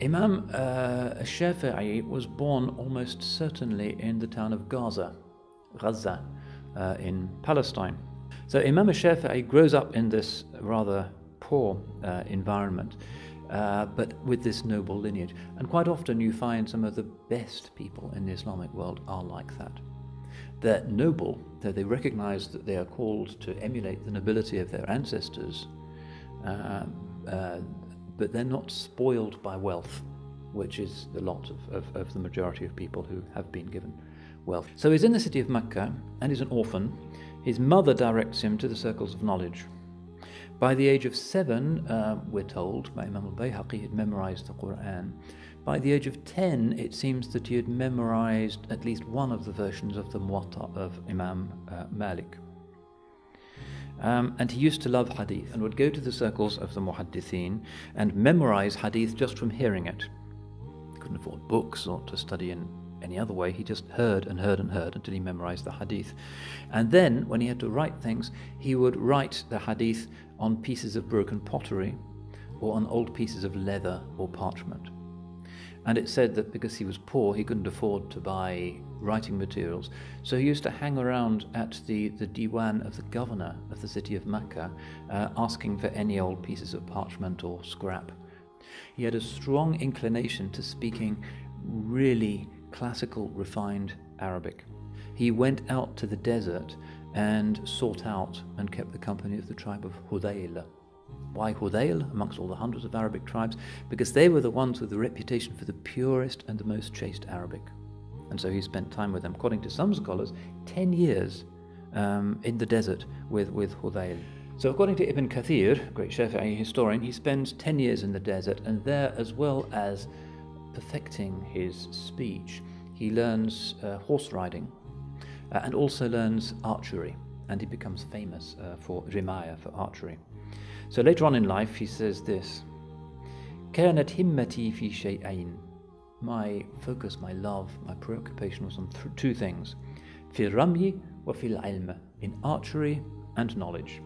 Imam Shafi'i was born almost certainly in the town of Gaza in Palestine. So Imam Shafi'i grows up in this rather poor environment, but with this noble lineage. And quite often you find some of the best people in the Islamic world are like that. They're noble, that they recognize that they are called to emulate the nobility of their ancestors, but they're not spoiled by wealth, which is the lot of the majority of people who have been given wealth. So he's in the city of Mecca, and he's an orphan. His mother directs him to the circles of knowledge. By the age of 7, we're told, by Imam al-Bayhaqi, he had memorized the Quran. By the age of 10, it seems that he had memorized at least one of the versions of the Muwatta of Imam Malik. And he used to love hadith and would go to the circles of the muhaddithin and memorize hadith just from hearing it. He couldn't afford books or to study in any other way. He just heard and heard and heard until he memorized the hadith. And then, when he had to write things, he would write the hadith on pieces of broken pottery or on old pieces of leather or parchment. And it said that because he was poor, he couldn't afford to buy writing materials. So he used to hang around at the diwan of the governor of the city of Mecca, asking for any old pieces of parchment or scrap. He had a strong inclination to speaking really classical, refined Arabic. He went out to the desert and sought out and kept the company of the tribe of Hudayl. Why Hudayl amongst all the hundreds of Arabic tribes? Because they were the ones with the reputation for the purest and the most chaste Arabic. And so he spent time with them, according to some scholars, 10 years in the desert with Hudayl. So according to Ibn Kathir, great Shafi'i historian, he spends 10 years in the desert, and there, as well as perfecting his speech, he learns horse riding and also learns archery, and he becomes famous for rimaya, for archery. So later on in life he says this: كانت همتي في شيئين. My focus, my love, my preoccupation was on two things: في الرمي وفي العلم, in archery and knowledge.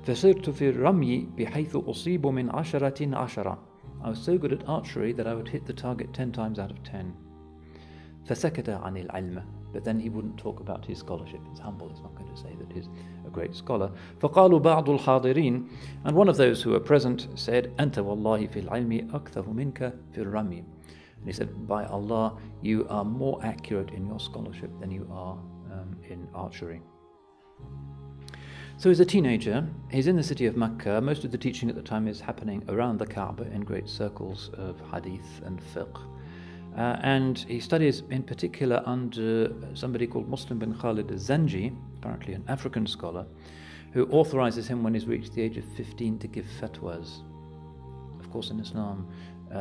فصرت في الرمي بحيث أصيب من 10. I was so good at archery that I would hit the target 10 times out of 10. فسكت عن العلم. But then he wouldn't talk about his scholarship. He's humble, he's not going to say that he's a great scholar. فقالوا بعض الحاضرين, and one of those who were present said, أنت والله في العلم أكثر منك في الرمي. And he said, by Allah, you are more accurate in your scholarship than you are in archery. So he's a teenager, he's in the city of Mecca. Most of the teaching at the time is happening around the Kaaba in great circles of hadith and fiqh. And he studies in particular under somebody called Muslim bin Khalid al-Zanji, apparently an African scholar, who authorizes him when he's reached the age of 15 to give fatwas. Of course, in Islam,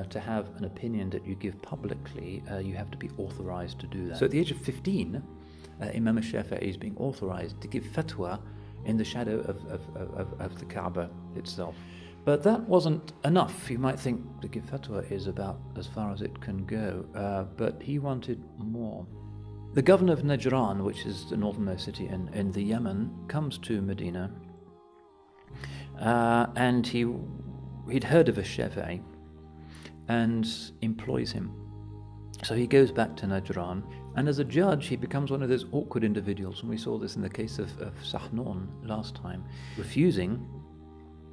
to have an opinion that you give publicly, you have to be authorized to do that. So at the age of 15, Imam al-Shafi'i is being authorized to give fatwa in the shadow of the Kaaba itself. But that wasn't enough. You might think to give fatwa is about as far as it can go, but he wanted more. The governor of Najran, which is the northernmost city in the Yemen, comes to Medina, and he'd heard of a Shafi'i and employs him. So he goes back to Najran, and as a judge he becomes one of those awkward individuals, and we saw this in the case of Sahnun last time, refusing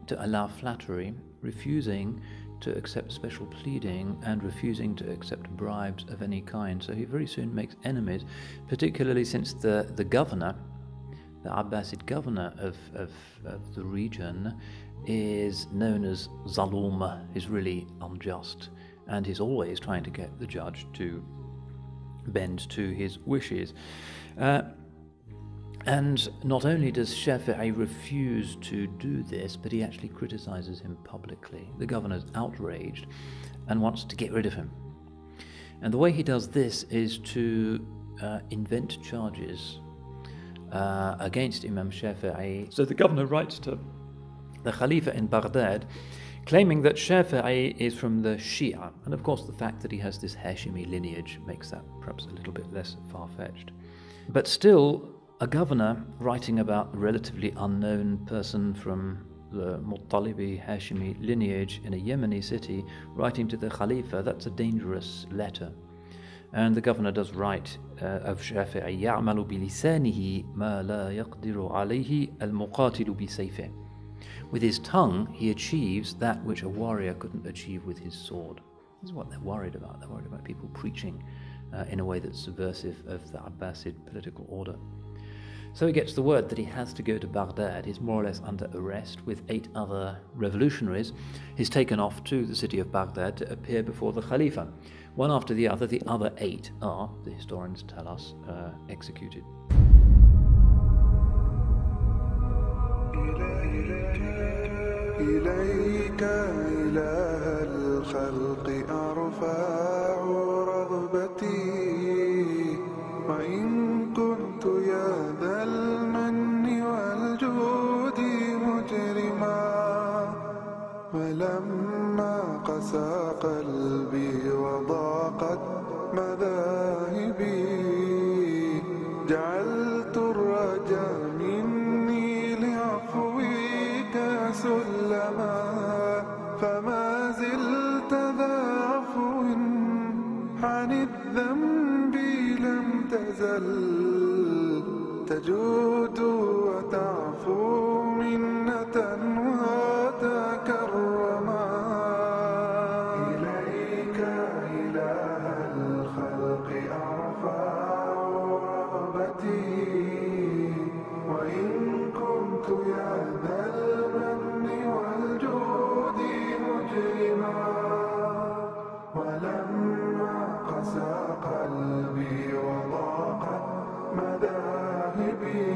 to allow flattery, refusing to accept special pleading, and refusing to accept bribes of any kind. So he very soon makes enemies, particularly since the governor, the Abbasid governor of the region, is known as Zalum, is really unjust, and he's always trying to get the judge to bend to his wishes. And not only does Shafi'i refuse to do this, but he actually criticizes him publicly. The governor's outraged and wants to get rid of him. And the way he does this is to invent charges against Imam Shafi'i. So the governor writes to the Khalifa in Baghdad, claiming that Shafi'i is from the Shia. And of course the fact that he has this Hashimi lineage makes that perhaps a little bit less far-fetched. But still, a governor writing about a relatively unknown person from the Muttalibi Hashimi lineage in a Yemeni city, writing to the Khalifa. That's a dangerous letter. And the governor does write of Shafi'i, يَعْمَلُ بِلِسَانِهِ مَا لَا يَقْدِرُ عَلَيْهِ الْمُقَاتِلُ بِسَيْفِهِ. With his tongue, he achieves that which a warrior couldn't achieve with his sword. This is what they're worried about. They're worried about people preaching in a way that's subversive of the Abbasid political order. So he gets the word that he has to go to Baghdad. He's more or less under arrest with 8 other revolutionaries. He's taken off to the city of Baghdad to appear before the Khalifa. One after the other 8 are, the historians tell us, executed. إليك إله الخلق أرفع رغبتي وإن كنت يا ذا المن والجود مجرما ولما قسى قلبي وضاقت مذاهبي جعلت الرجاء مني لعفوك سلما فما زلت ذا عفو عن الذنب لم تزل تجود وتعفو منة وتكرما إليك إله الخلق أرفع رغبتي وإن كنت يا ذا المن والجود مجرما ولما قسى قلبي وضاقت مذاهبي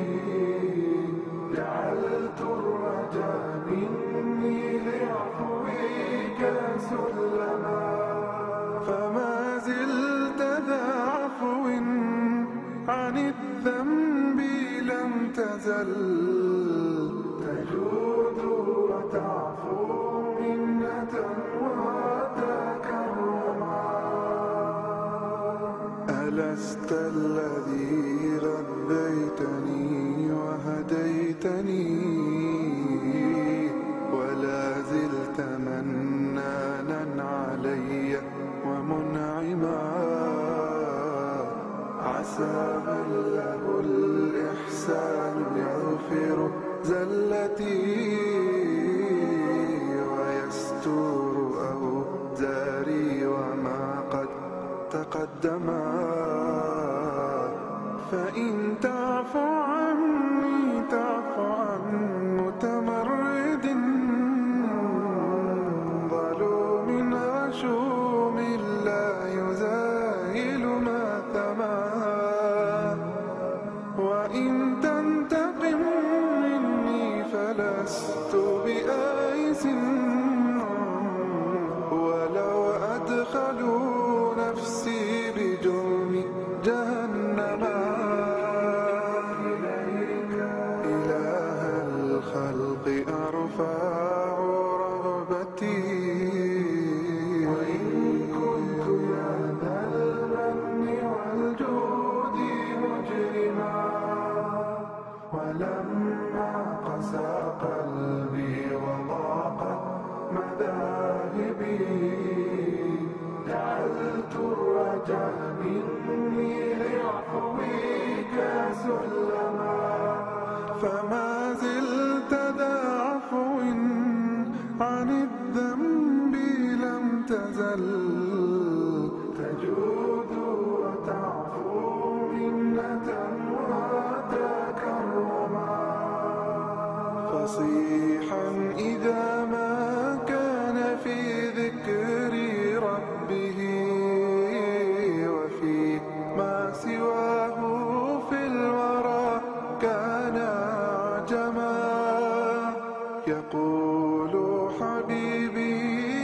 جعلت الرجاء مني لعفوك سلما فما زلت ذا عفو عن الذنب لم تزل تجود وتعفو منة وتكرما ألست الذي غذيتني وهديتني ولا زلت منانا علي ومنعما عسى من له الإحسان يغفر زلتي ويستور أوزاري وما قد تقدما فإن تعفو عني تعفو عن متمرد ظلوم غشوم لا يزايل ماثما وإن تنتقم مني فلست بآيس ولو أدخلوا نفسي بجرم جهنما إليك إله الخلق أرفع رغبتي وإن كنت يا ذا المن والجود مجرما ولما قسى قلبي وضاقت مذاهبي جعلت الرجاء مني لعفوك سلما فما زلت ذا عفو عن الذنب لم تزل تجود وتعفو منة وتكرما فصيحا إذا ما كان في ذكر ربه وفي ما سواه في الورى كان عجما يقول حبيبي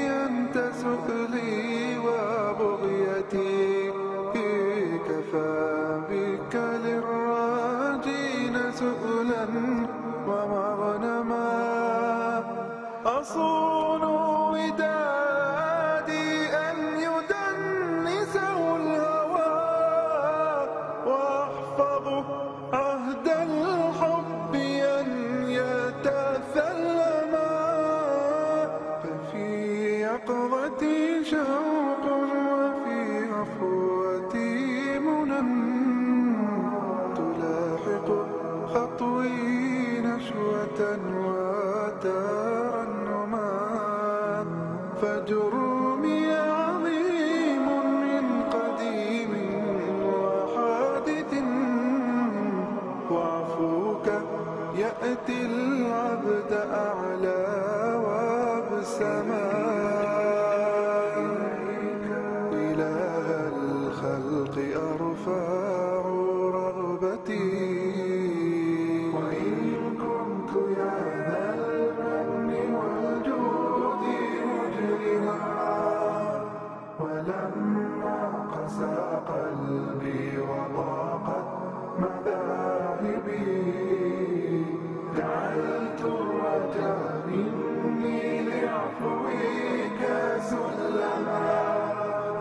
أنت سؤلي وبغيتي كفى بك للراجين سؤلا ومغنما أصون ودادي أن يدنسه الهوى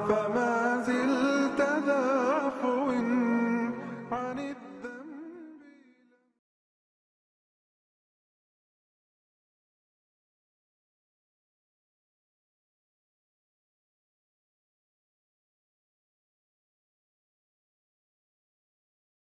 فما